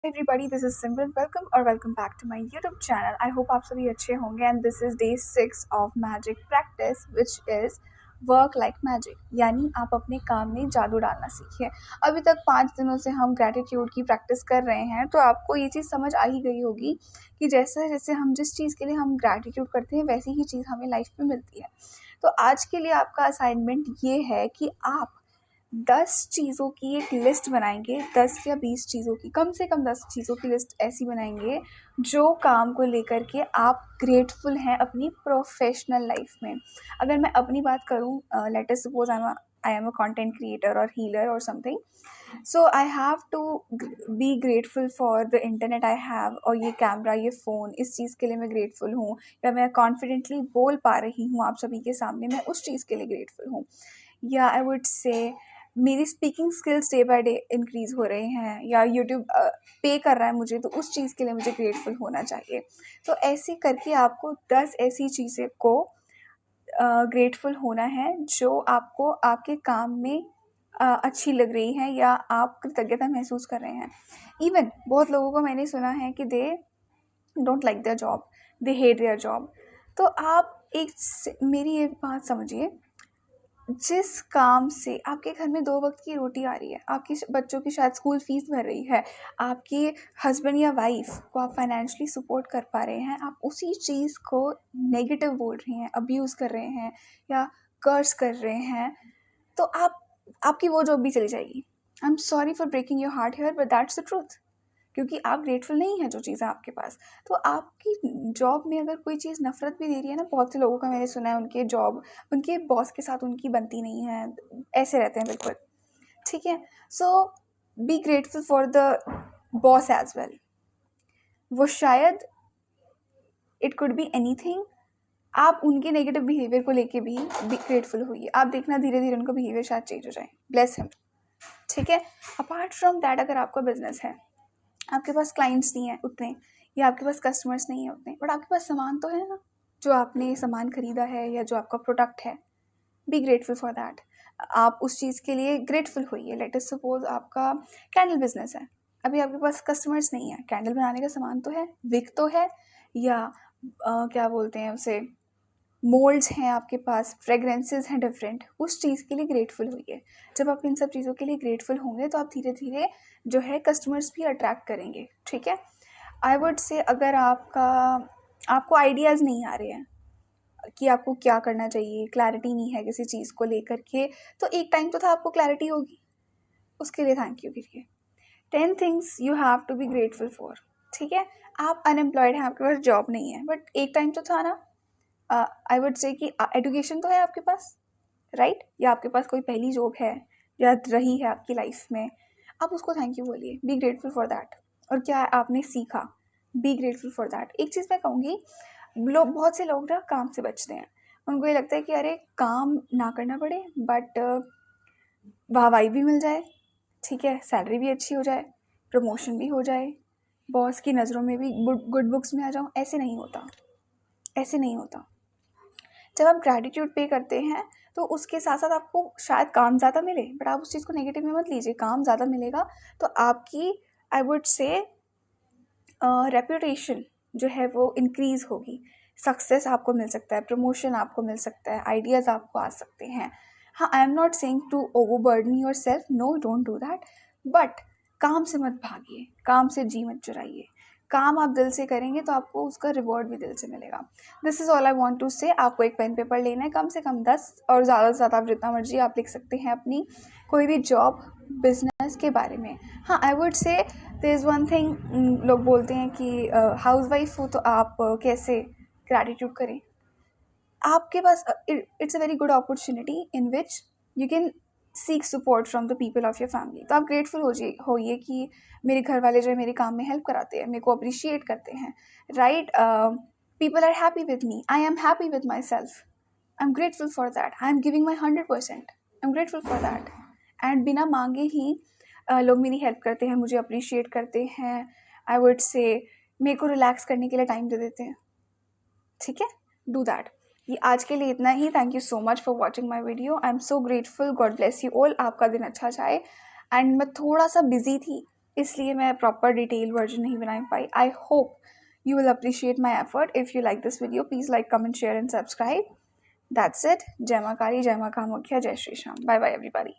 Everybody this is Simran welcome back to my YouTube channel. I hope आप सभी अच्छे होंगे and this is day 6 of magic practice which is work like magic, यानी आप अपने काम में जादू डालना सीखिए। अभी तक 5 दिनों से हम ग्रैटिट्यूड की प्रैक्टिस कर रहे हैं, तो आपको ये चीज़ समझ आ ही गई होगी कि जैसे जैसे हम जिस चीज़ के लिए हम ग्रैटिट्यूड करते हैं वैसी ही चीज़ हमें लाइफ में मिलती है। तो आज के लिए आपका असाइनमेंट ये है कि आप 10 चीज़ों की एक लिस्ट बनाएंगे। 10 या 20 चीज़ों की, कम से कम 10 चीज़ों की लिस्ट ऐसी बनाएंगे जो काम को लेकर के आप ग्रेटफुल हैं अपनी प्रोफेशनल लाइफ में। अगर मैं अपनी बात करूँ, let us suppose I am a content creator और हीलर और something, so I have to be grateful for the internet I have, और ये कैमरा, ये फ़ोन, इस चीज़ के लिए मैं ग्रेटफुल हूँ, या मैं कॉन्फिडेंटली बोल पा रही हूँ आप सभी के सामने, मैं उस चीज़ के लिए ग्रेटफुल हूँ। या आई वुड से मेरी speaking skills day by day increase हो रहे हैं, या यूट्यूब पे कर रहा है मुझे, तो उस चीज़ के लिए मुझे ग्रेटफुल होना चाहिए। तो ऐसे करके आपको 10 ऐसी चीज़ें को ग्रेटफुल होना है जो आपको आपके काम में अच्छी लग रही हैं या आप कृतज्ञता महसूस कर रहे हैं। इवन बहुत लोगों को मैंने सुना है कि they don't like their job, they hate their job. तो आप मेरी ये बात समझिए, जिस काम से आपके घर में 2 वक़्त की रोटी आ रही है, आपके बच्चों की शायद स्कूल फ़ीस भर रही है, आपके हस्बैंड या वाइफ़ को आप फाइनेंशियली सपोर्ट कर पा रहे हैं, आप उसी चीज़ को नेगेटिव बोल रहे हैं, अब्यूज़ कर रहे हैं या कर्स कर रहे हैं, तो आपकी वो जॉब भी चली जाएगी। I am sorry for breaking your heart here, but that's the truth. क्योंकि आप ग्रेटफुल नहीं है जो चीज़ है आपके पास। तो आपकी जॉब में अगर कोई चीज़ नफ़रत भी दे रही है ना, बहुत से लोगों का मैंने सुना है उनके जॉब, उनके बॉस के साथ उनकी बनती नहीं है, ऐसे रहते हैं बिल्कुल, ठीक है। So be grateful for the boss as well. वो शायद इट कुड बी एनीथिंग, आप उनके नेगेटिव बिहेवियर को लेके भी ग्रेटफुल होइए। आप देखना धीरे धीरे उनका बिहेवियर शायद चेंज हो जाए, ब्लेस हिम, ठीक है। अपार्ट फ्रॉम दैट, अगर आपका बिजनेस है, आपके पास क्लाइंट्स नहीं है उतने, या आपके पास कस्टमर्स नहीं है उतने, बट आपके पास सामान तो है ना, जो आपने सामान खरीदा है या जो आपका प्रोडक्ट है, बी ग्रेटफुल फॉर दैट। आप उस चीज़ के लिए ग्रेटफुल होइए। लेट अस सपोज आपका कैंडल बिजनेस है, अभी आपके पास कस्टमर्स नहीं है, कैंडल बनाने का सामान तो है, विक तो है, या क्या बोलते हैं उसे, मोल्ड्स हैं आपके पास, फ्रेगरेंसेस हैं डिफरेंट, उस चीज़ के लिए ग्रेटफुल हुई। जब आप इन सब चीज़ों के लिए ग्रेटफुल होंगे तो आप धीरे धीरे जो है कस्टमर्स भी अट्रैक्ट करेंगे, ठीक है। आई वुड से अगर आपको आइडियाज़ नहीं आ रहे हैं कि आपको क्या करना चाहिए, क्लैरिटी नहीं है किसी चीज़ को लेकर के, तो एक टाइम तो था आपको क्लैरिटी होगी, उसके लिए थैंक यू करिए। 10 things you have to be grateful for, ठीक है। आप अनएम्प्लॉयड हैं, आपके पास जॉब नहीं है, बट एक टाइम तो था ना। आई वुड से कि एजुकेशन तो है आपके पास, राइट, या आपके पास कोई पहली जॉब है या रही है आपकी लाइफ में, आप उसको थैंक यू बोलिए, बी ग्रेटफुल फॉर दैट। और क्या आपने सीखा, बी ग्रेटफुल फॉर दैट। एक चीज़ मैं कहूँगी, बहुत से लोग ना काम से बचते हैं, उनको ये लगता है कि अरे काम ना करना पड़े, बट वाहवाही भी मिल जाए, ठीक है, सैलरी भी अच्छी हो जाए, प्रमोशन भी हो जाए, बॉस की नज़रों में भी गुड बुक्स में आ जाऊँ। ऐसे नहीं होता, ऐसे नहीं होता। जब आप ग्रैटिट्यूड पे करते हैं तो उसके साथ साथ आपको शायद काम ज़्यादा मिले, बट आप उस चीज़ को नेगेटिव में मत लीजिए। काम ज़्यादा मिलेगा तो आपकी, आई वुड से, रेपुटेशन जो है वो इंक्रीज़ होगी, सक्सेस आपको मिल सकता है, प्रमोशन आपको मिल सकता है, आइडियाज़ आपको आ सकते हैं। हाँ, I am not saying to overburden yourself, no, don't do that, but काम से मत भागिए, काम से जी मत चुराइए। काम आप दिल से करेंगे तो आपको उसका रिवॉर्ड भी दिल से मिलेगा। This is all I want to say. आपको एक पेन पेपर लेना है, कम से कम 10, और ज़्यादा से ज़्यादा आप जितना मर्जी आप लिख सकते हैं अपनी कोई भी जॉब, बिजनेस के बारे में। हाँ, I would say there is one thing, लोग बोलते हैं कि हाउस वाइफ हो तो आप कैसे ग्रैटिट्यूड करें। आपके पास it's a very good opportunity in which you can seek support from the people of your family. तो आप ग्रेटफुल होइए कि मेरे घर वाले जो है मेरे काम में हेल्प कराते हैं, मेरे को अप्रिशिएट करते हैं, right. People are happy with me, I am happy with myself, I am grateful for that, I am giving my 100%, I am grateful for that. And बिना मांगे ही लोग मेरी हेल्प करते हैं, मुझे अप्रिशिएट करते हैं, आई वुड से मेरे को रिलैक्स करने के लिए टाइम दे देते हैं, ठीक है। Do that. ये आज के लिए इतना ही। Thank you so much for watching my video. I am so grateful, God bless you all. आपका दिन अच्छा जाए। एंड मैं थोड़ा सा बिजी थी, इसलिए मैं प्रॉपर डिटेल वर्जन नहीं बना पाई. I hope you will appreciate my effort. If you like this video, please like, comment, share and subscribe. That's it. Jai Maa Kali, Jai Maa Kamukhya, Jai Shri Shyam. Bye bye everybody.